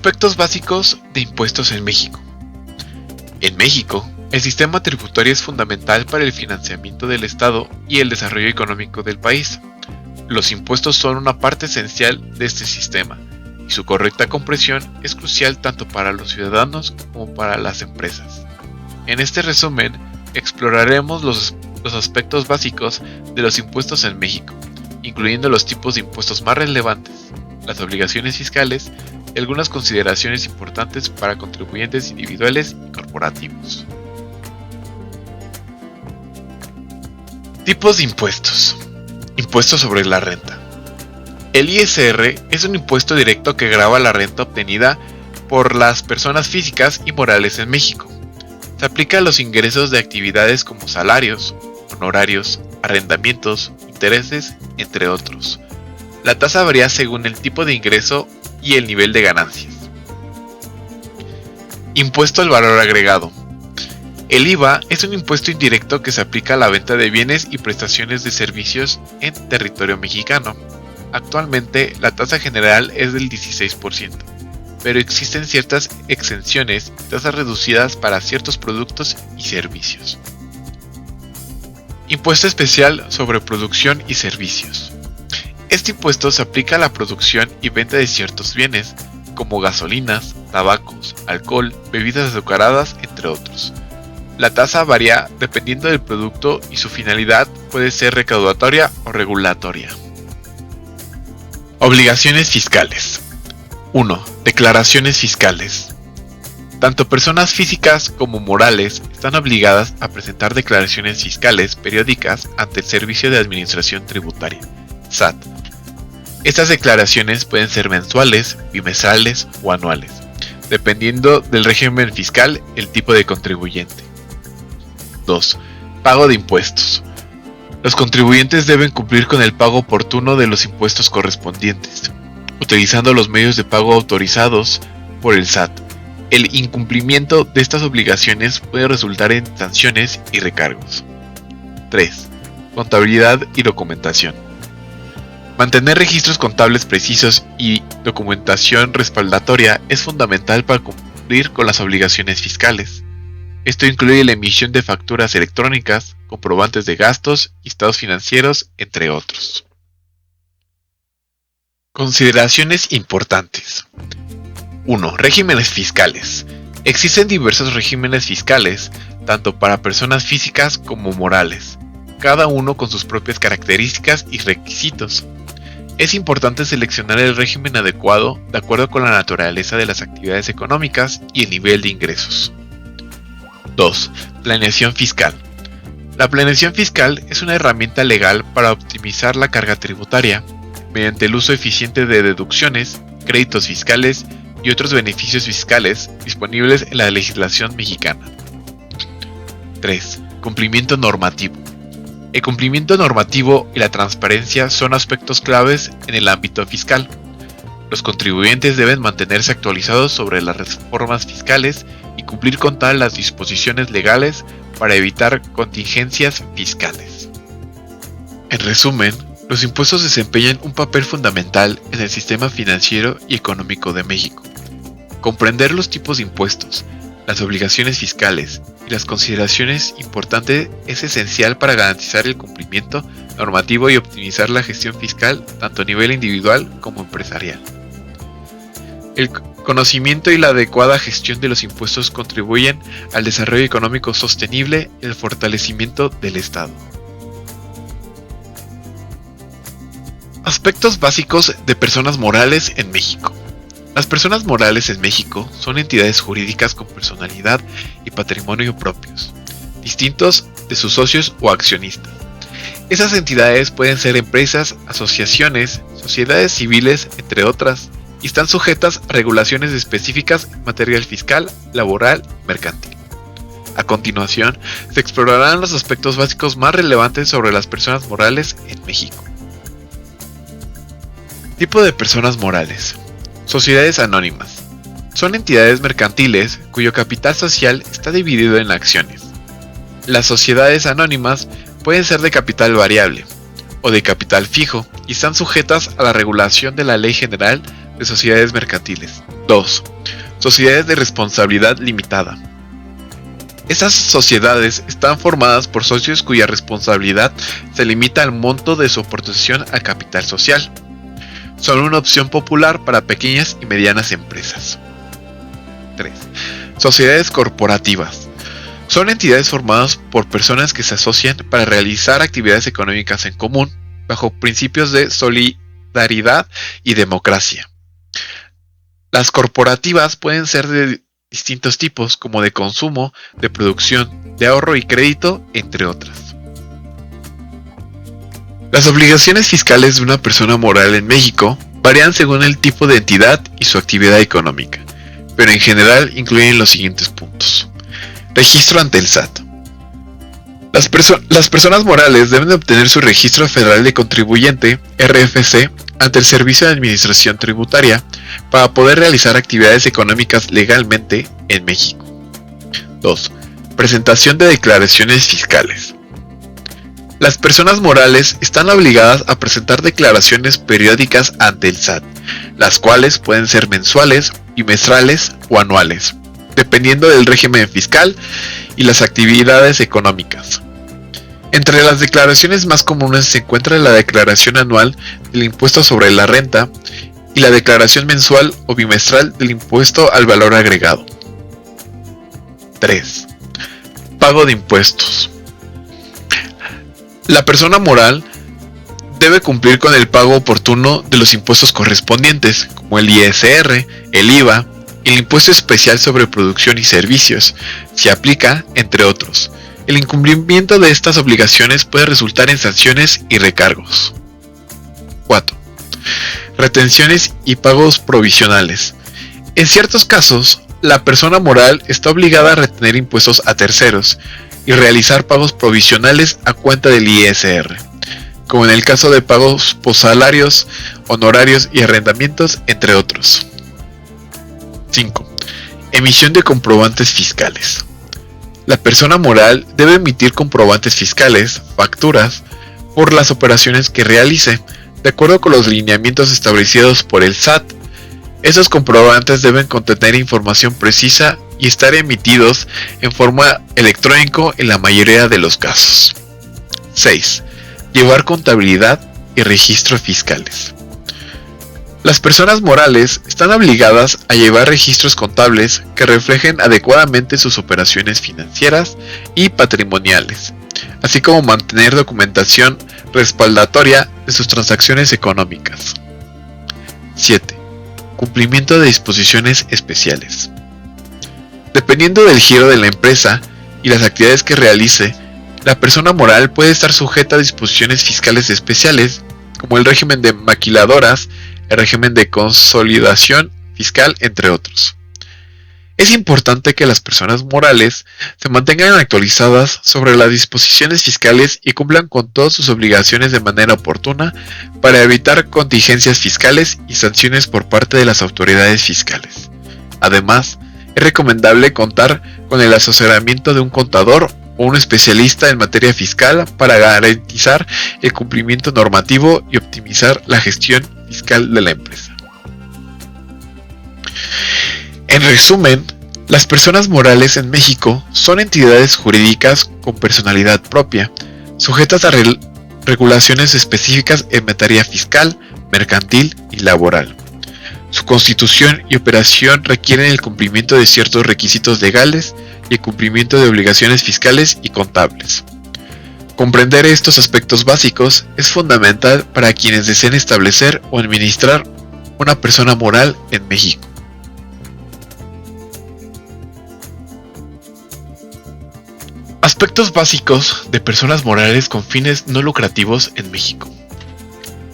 Aspectos básicos de impuestos en México. En México, el sistema tributario es fundamental para el financiamiento del Estado y el desarrollo económico del país. Los impuestos son una parte esencial de este sistema, y su correcta comprensión es crucial tanto para los ciudadanos como para las empresas. En este resumen, exploraremos los aspectos básicos de los impuestos en México, incluyendo los tipos de impuestos más relevantes, las obligaciones fiscales y algunas consideraciones importantes para contribuyentes individuales y corporativos. Tipos de impuestos. Impuesto sobre la renta. El ISR es un impuesto directo que grava la renta obtenida por las personas físicas y morales en México. Se aplica a los ingresos de actividades como salarios, honorarios, arrendamientos, intereses, entre otros. La tasa varía según el tipo de ingreso y el nivel de ganancias. Impuesto al valor agregado. El IVA es un impuesto indirecto que se aplica a la venta de bienes y prestaciones de servicios en territorio mexicano. Actualmente, la tasa general es del 16%, pero existen ciertas exenciones y tasas reducidas para ciertos productos y servicios. Impuesto especial sobre producción y servicios. Este impuesto se aplica a la producción y venta de ciertos bienes, como gasolinas, tabacos, alcohol, bebidas azucaradas, entre otros. La tasa varía dependiendo del producto y su finalidad puede ser recaudatoria o regulatoria. Obligaciones fiscales. 1. Declaraciones fiscales. Tanto personas físicas como morales están obligadas a presentar declaraciones fiscales periódicas ante el Servicio de Administración Tributaria, SAT. Estas declaraciones pueden ser mensuales, bimestrales o anuales, dependiendo del régimen fiscal y el tipo de contribuyente. 2. Pago de impuestos. Los contribuyentes deben cumplir con el pago oportuno de los impuestos correspondientes, utilizando los medios de pago autorizados por el SAT. El incumplimiento de estas obligaciones puede resultar en sanciones y recargos. 3. Contabilidad y documentación. Mantener registros contables precisos y documentación respaldatoria es fundamental para cumplir con las obligaciones fiscales. Esto incluye la emisión de facturas electrónicas, comprobantes de gastos y estados financieros, entre otros. Consideraciones importantes. 1. Regímenes fiscales. Existen diversos regímenes fiscales, tanto para personas físicas como morales, cada uno con sus propias características y requisitos. Es importante seleccionar el régimen adecuado de acuerdo con la naturaleza de las actividades económicas y el nivel de ingresos. 2. Planeación fiscal. La planeación fiscal es una herramienta legal para optimizar la carga tributaria, mediante el uso eficiente de deducciones, créditos fiscales y otros beneficios fiscales disponibles en la legislación mexicana. 3. Cumplimiento normativo. El cumplimiento normativo y la transparencia son aspectos claves en el ámbito fiscal. Los contribuyentes deben mantenerse actualizados sobre las reformas fiscales y cumplir con todas las disposiciones legales para evitar contingencias fiscales. En resumen, los impuestos desempeñan un papel fundamental en el sistema financiero y económico de México. Comprender los tipos de impuestos, las obligaciones fiscales y las consideraciones importantes es esencial para garantizar el cumplimiento normativo y optimizar la gestión fiscal tanto a nivel individual como empresarial. El conocimiento y la adecuada gestión de los impuestos contribuyen al desarrollo económico sostenible y al fortalecimiento del Estado. Aspectos básicos de personas morales en México. Las personas morales en México son entidades jurídicas con personalidad y patrimonio propios, distintos de sus socios o accionistas. Esas entidades pueden ser empresas, asociaciones, sociedades civiles, entre otras, y están sujetas a regulaciones específicas en materia fiscal, laboral y mercantil. A continuación, se explorarán los aspectos básicos más relevantes sobre las personas morales en México. Tipo de personas morales. Sociedades anónimas. Son entidades mercantiles cuyo capital social está dividido en acciones. Las sociedades anónimas pueden ser de capital variable o de capital fijo y están sujetas a la regulación de la Ley General de Sociedades Mercantiles, 2. Sociedades de responsabilidad limitada. Estas sociedades están formadas por socios cuya responsabilidad se limita al monto de su aportación al capital social. Son una opción popular para pequeñas y medianas empresas. 3. Sociedades corporativas. Son entidades formadas por personas que se asocian para realizar actividades económicas en común, bajo principios de solidaridad y democracia. Las corporativas pueden ser de distintos tipos, como de consumo, de producción, de ahorro y crédito, entre otras. Las obligaciones fiscales de una persona moral en México varían según el tipo de entidad y su actividad económica, pero en general incluyen los siguientes puntos. Registro ante el SAT. Las personas morales deben de obtener su registro federal de contribuyente, RFC, ante el Servicio de Administración Tributaria para poder realizar actividades económicas legalmente en México. 2. Presentación de declaraciones fiscales. Las personas morales están obligadas a presentar declaraciones periódicas ante el SAT, las cuales pueden ser mensuales, bimestrales o anuales, dependiendo del régimen fiscal y las actividades económicas. Entre las declaraciones más comunes se encuentra la declaración anual del impuesto sobre la renta y la declaración mensual o bimestral del impuesto al valor agregado. 3. Pago de impuestos. La persona moral debe cumplir con el pago oportuno de los impuestos correspondientes, como el ISR, el IVA y el impuesto especial sobre producción y servicios, si aplica, entre otros. El incumplimiento de estas obligaciones puede resultar en sanciones y recargos. 4. Retenciones y pagos provisionales. En ciertos casos, la persona moral está obligada a retener impuestos a terceros y realizar pagos provisionales a cuenta del ISR, como en el caso de pagos por salarios, honorarios y arrendamientos, entre otros. 5. Emisión de comprobantes fiscales. La persona moral debe emitir comprobantes fiscales, facturas, por las operaciones que realice, de acuerdo con los lineamientos establecidos por el SAT. Esos comprobantes deben contener información precisa y estar emitidos en forma electrónica en la mayoría de los casos. 6. Llevar contabilidad y registro fiscales. Las personas morales están obligadas a llevar registros contables que reflejen adecuadamente sus operaciones financieras y patrimoniales, así como mantener documentación respaldatoria de sus transacciones económicas. 7. Cumplimiento de disposiciones especiales. Dependiendo del giro de la empresa y las actividades que realice, la persona moral puede estar sujeta a disposiciones fiscales especiales, como el régimen de maquiladoras, el régimen de consolidación fiscal, entre otros. Es importante que las personas morales se mantengan actualizadas sobre las disposiciones fiscales y cumplan con todas sus obligaciones de manera oportuna para evitar contingencias fiscales y sanciones por parte de las autoridades fiscales. Además, es recomendable contar con el asesoramiento de un contador o un especialista en materia fiscal para garantizar el cumplimiento normativo y optimizar la gestión fiscal de la empresa. En resumen, las personas morales en México son entidades jurídicas con personalidad propia, sujetas a regulaciones específicas en materia fiscal, mercantil y laboral. Su constitución y operación requieren el cumplimiento de ciertos requisitos legales y el cumplimiento de obligaciones fiscales y contables. Comprender estos aspectos básicos es fundamental para quienes deseen establecer o administrar una persona moral en México. Aspectos básicos de personas morales con fines no lucrativos en México.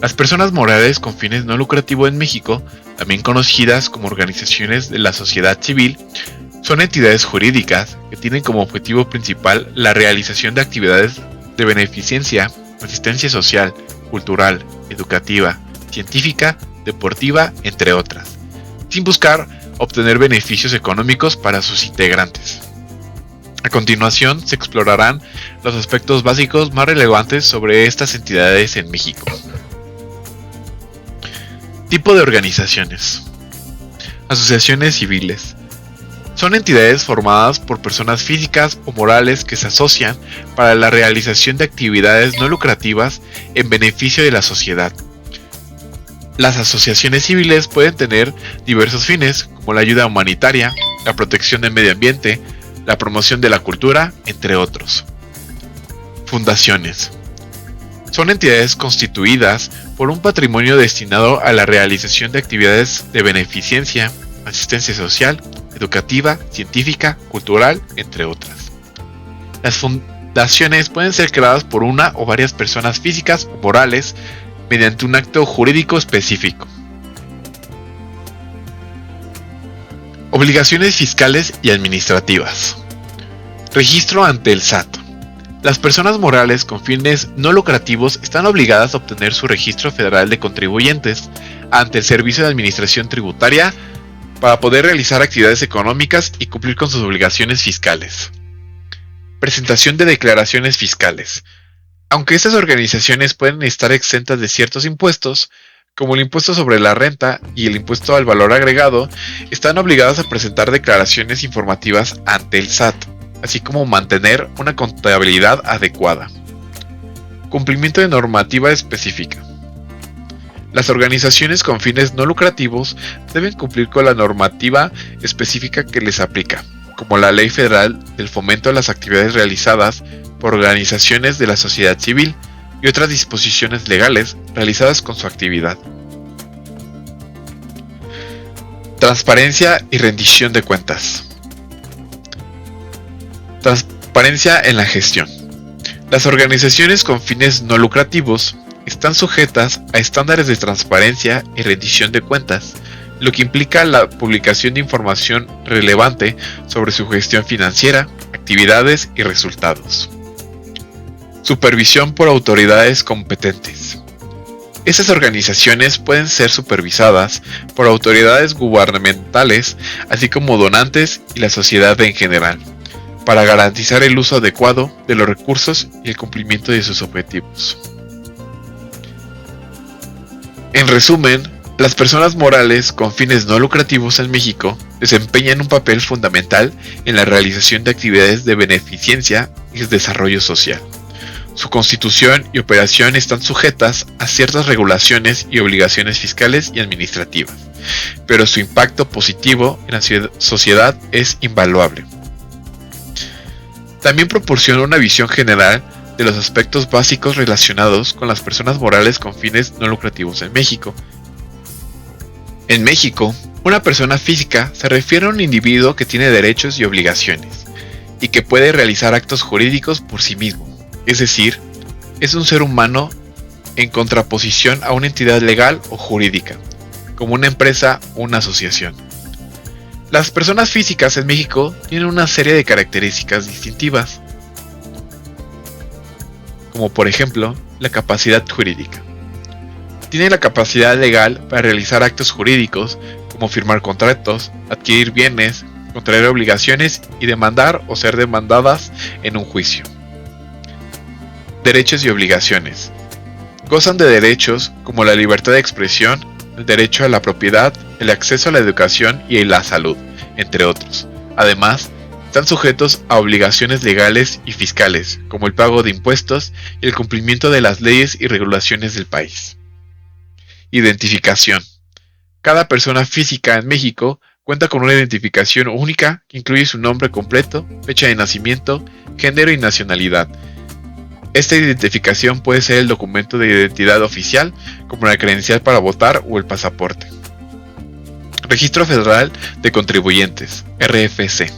Las personas morales con fines no lucrativos en México, también conocidas como organizaciones de la sociedad civil, son entidades jurídicas que tienen como objetivo principal la realización de actividades de beneficencia, asistencia social, cultural, educativa, científica, deportiva, entre otras, sin buscar obtener beneficios económicos para sus integrantes. A continuación se explorarán los aspectos básicos más relevantes sobre estas entidades en México. Tipo de organizaciones. Asociaciones civiles. Son entidades formadas por personas físicas o morales que se asocian para la realización de actividades no lucrativas en beneficio de la sociedad. Las asociaciones civiles pueden tener diversos fines, como la ayuda humanitaria, la protección del medio ambiente, la promoción de la cultura, entre otros. Fundaciones. Son entidades constituidas por un patrimonio destinado a la realización de actividades de beneficencia, asistencia social, educativa, científica, cultural, entre otras. Las fundaciones pueden ser creadas por una o varias personas físicas o morales mediante un acto jurídico específico. Obligaciones fiscales y administrativas. Registro ante el SAT. Las personas morales con fines no lucrativos están obligadas a obtener su registro federal de contribuyentes ante el Servicio de Administración Tributaria para poder realizar actividades económicas y cumplir con sus obligaciones fiscales. Presentación de declaraciones fiscales. Aunque estas organizaciones pueden estar exentas de ciertos impuestos, como el impuesto sobre la renta y el impuesto al valor agregado, están obligadas a presentar declaraciones informativas ante el SAT, así como mantener una contabilidad adecuada. Cumplimiento de normativa específica. Las organizaciones con fines no lucrativos deben cumplir con la normativa específica que les aplica, como la Ley Federal del Fomento a las Actividades Realizadas por Organizaciones de la Sociedad Civil y otras disposiciones legales realizadas con su actividad. Transparencia y rendición de cuentas. Transparencia en la gestión. Las organizaciones con fines no lucrativos están sujetas a estándares de transparencia y rendición de cuentas, lo que implica la publicación de información relevante sobre su gestión financiera, actividades y resultados. Supervisión por autoridades competentes. Estas organizaciones pueden ser supervisadas por autoridades gubernamentales, así como donantes y la sociedad en general, para garantizar el uso adecuado de los recursos y el cumplimiento de sus objetivos. En resumen, las personas morales con fines no lucrativos en México desempeñan un papel fundamental en la realización de actividades de beneficencia y desarrollo social. Su constitución y operación están sujetas a ciertas regulaciones y obligaciones fiscales y administrativas, pero su impacto positivo en la sociedad es invaluable. También proporciona una visión general de los aspectos básicos relacionados con las personas morales con fines no lucrativos en México. En México, una persona física se refiere a un individuo que tiene derechos y obligaciones, y que puede realizar actos jurídicos por sí mismo, es decir, es un ser humano en contraposición a una entidad legal o jurídica, como una empresa o una asociación. Las personas físicas en México tienen una serie de características distintivas, como por ejemplo, la capacidad jurídica. Tienen la capacidad legal para realizar actos jurídicos, como firmar contratos, adquirir bienes, contraer obligaciones y demandar o ser demandadas en un juicio. Derechos y obligaciones. Gozan de derechos como la libertad de expresión, el derecho a la propiedad, el acceso a la educación y a la salud, entre otros. Además, están sujetos a obligaciones legales y fiscales, como el pago de impuestos y el cumplimiento de las leyes y regulaciones del país. Identificación. Cada persona física en México cuenta con una identificación única que incluye su nombre completo, fecha de nacimiento, género y nacionalidad. Esta identificación puede ser el documento de identidad oficial, como la credencial para votar o el pasaporte. Registro Federal de Contribuyentes, RFC.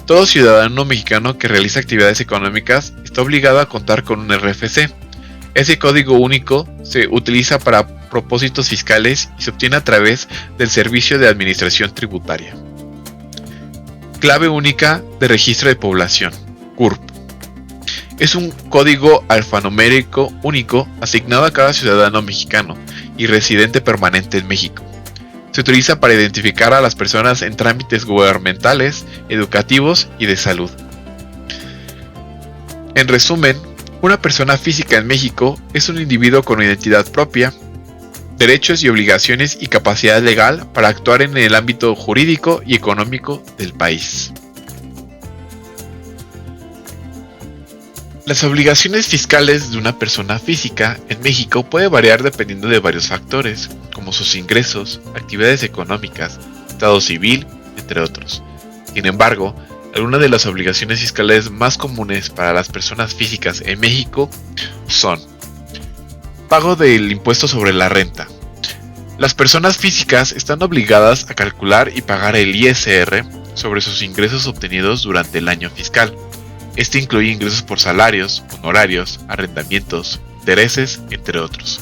Todo ciudadano mexicano que realiza actividades económicas está obligado a contar con un RFC. Ese código único se utiliza para propósitos fiscales y se obtiene a través del Servicio de Administración Tributaria. Clave única de registro de población, CURP. Es un código alfanumérico único asignado a cada ciudadano mexicano y residente permanente en México. Se utiliza para identificar a las personas en trámites gubernamentales, educativos y de salud. En resumen, una persona física en México es un individuo con identidad propia, derechos y obligaciones y capacidad legal para actuar en el ámbito jurídico y económico del país. Las obligaciones fiscales de una persona física en México puede variar dependiendo de varios factores, como sus ingresos, actividades económicas, estado civil, entre otros. Sin embargo, algunas de las obligaciones fiscales más comunes para las personas físicas en México son: pago del impuesto sobre la renta. Las personas físicas están obligadas a calcular y pagar el ISR sobre sus ingresos obtenidos durante el año fiscal. Este incluye ingresos por salarios, honorarios, arrendamientos, intereses, entre otros.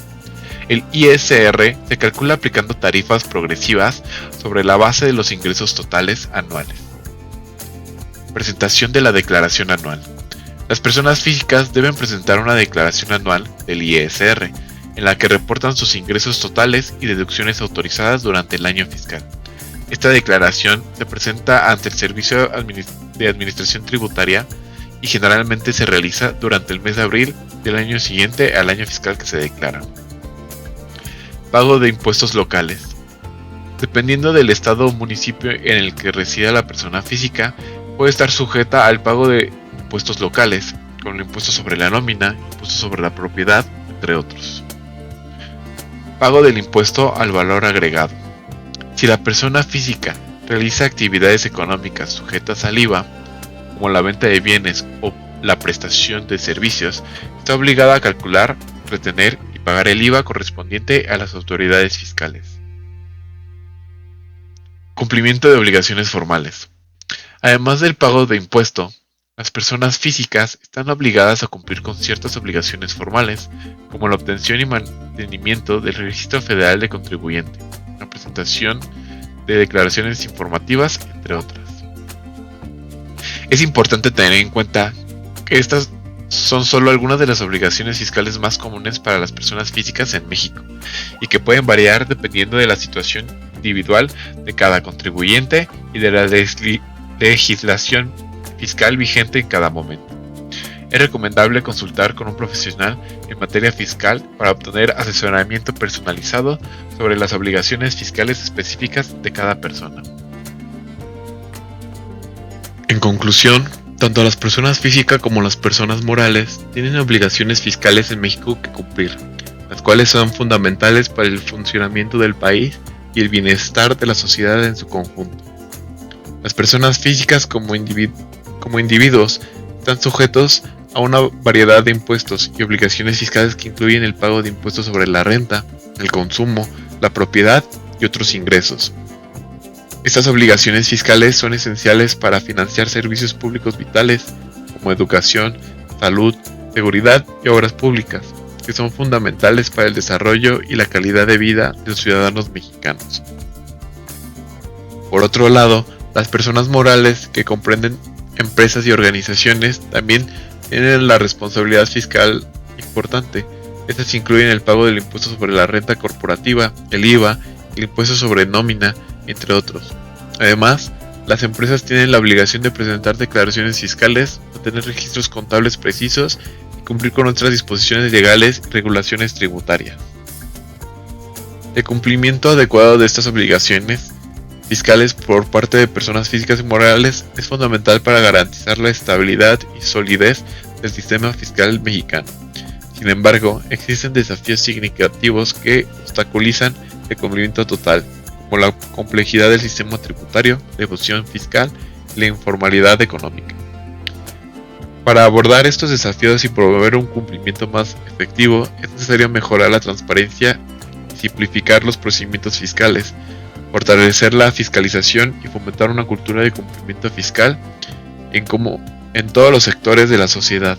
El ISR se calcula aplicando tarifas progresivas sobre la base de los ingresos totales anuales. Presentación de la declaración anual. Las personas físicas deben presentar una declaración anual del ISR, en la que reportan sus ingresos totales y deducciones autorizadas durante el año fiscal. Esta declaración se presenta ante el Servicio de Administración Tributaria y generalmente se realiza durante el mes de abril del año siguiente al año fiscal que se declara. Pago de impuestos locales. Dependiendo del estado o municipio en el que resida la persona física, puede estar sujeta al pago de impuestos locales, como el impuesto sobre la nómina, impuesto sobre la propiedad, entre otros. Pago del impuesto al valor agregado. Si la persona física realiza actividades económicas sujetas al IVA, como la venta de bienes o la prestación de servicios, está obligada a calcular, retener y pagar el IVA correspondiente a las autoridades fiscales. Cumplimiento de obligaciones formales. Además del pago de impuesto, las personas físicas están obligadas a cumplir con ciertas obligaciones formales, como la obtención y mantenimiento del Registro Federal de Contribuyente, la presentación de declaraciones informativas, entre otras. Es importante tener en cuenta que estas son solo algunas de las obligaciones fiscales más comunes para las personas físicas en México y que pueden variar dependiendo de la situación individual de cada contribuyente y de la legislación fiscal vigente en cada momento. Es recomendable consultar con un profesional en materia fiscal para obtener asesoramiento personalizado sobre las obligaciones fiscales específicas de cada persona. En conclusión, tanto las personas físicas como las personas morales tienen obligaciones fiscales en México que cumplir, las cuales son fundamentales para el funcionamiento del país y el bienestar de la sociedad en su conjunto. Las personas físicas como individuos están sujetos a una variedad de impuestos y obligaciones fiscales que incluyen el pago de impuestos sobre la renta, el consumo, la propiedad y otros ingresos. Estas obligaciones fiscales son esenciales para financiar servicios públicos vitales como educación, salud, seguridad y obras públicas, que son fundamentales para el desarrollo y la calidad de vida de los ciudadanos mexicanos. Por otro lado, las personas morales, que comprenden empresas y organizaciones, también tienen la responsabilidad fiscal importante. Estas incluyen el pago del impuesto sobre la renta corporativa, el IVA, el impuesto sobre nómina, entre otros. Además, las empresas tienen la obligación de presentar declaraciones fiscales, mantener registros contables precisos y cumplir con otras disposiciones legales y regulaciones tributarias. El cumplimiento adecuado de estas obligaciones fiscales por parte de personas físicas y morales es fundamental para garantizar la estabilidad y solidez del sistema fiscal mexicano. Sin embargo, existen desafíos significativos que obstaculizan el cumplimiento total, como la complejidad del sistema tributario, la evasión fiscal y la informalidad económica. Para abordar estos desafíos y promover un cumplimiento más efectivo, es necesario mejorar la transparencia y simplificar los procedimientos fiscales, fortalecer la fiscalización y fomentar una cultura de cumplimiento fiscal en todos los sectores de la sociedad.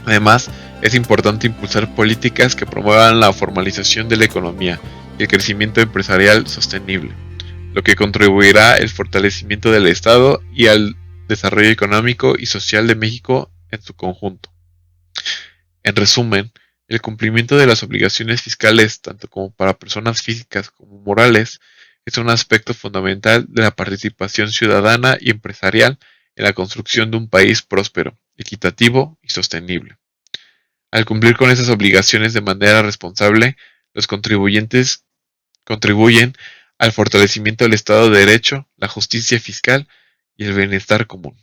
Además, es importante impulsar políticas que promuevan la formalización de la economía y el crecimiento empresarial sostenible, lo que contribuirá al fortalecimiento del Estado y al desarrollo económico y social de México en su conjunto. En resumen, el cumplimiento de las obligaciones fiscales, tanto como para personas físicas como morales, es un aspecto fundamental de la participación ciudadana y empresarial en la construcción de un país próspero, equitativo y sostenible. Al cumplir con esas obligaciones de manera responsable, Los contribuyentes contribuyen al fortalecimiento del Estado de Derecho, la justicia fiscal y el bienestar común.